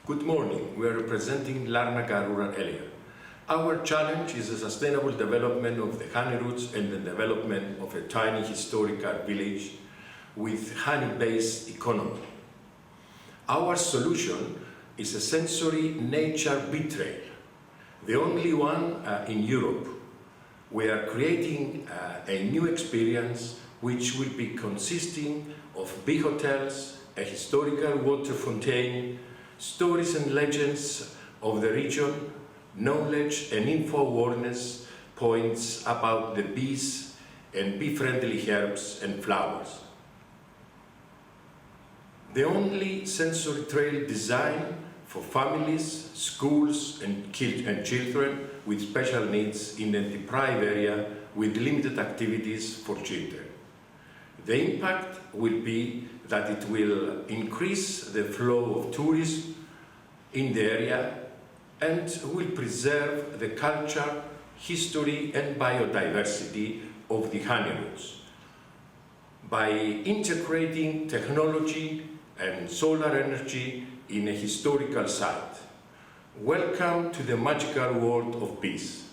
Good morning. We are representing Larnaca rural area. Our challenge is the sustainable development of the honey roots and the development of a tiny historical village with honey-based economy. Our solution is a sensory nature bee trail, the only one in Europe. We are creating a new experience which will be consisting of bee hotels, a historical water fountain, stories and legends of the region, knowledge and info awareness points about the bees and bee-friendly herbs and flowers. The only sensory trail designed for families, schools and children with special needs in a deprived area with limited activities for children. The impact will be that it will increase the flow of tourism in the area and will preserve the culture, history and biodiversity of the honey roots. By integrating technology and solar energy in a historical site. Welcome to the magical world of bees.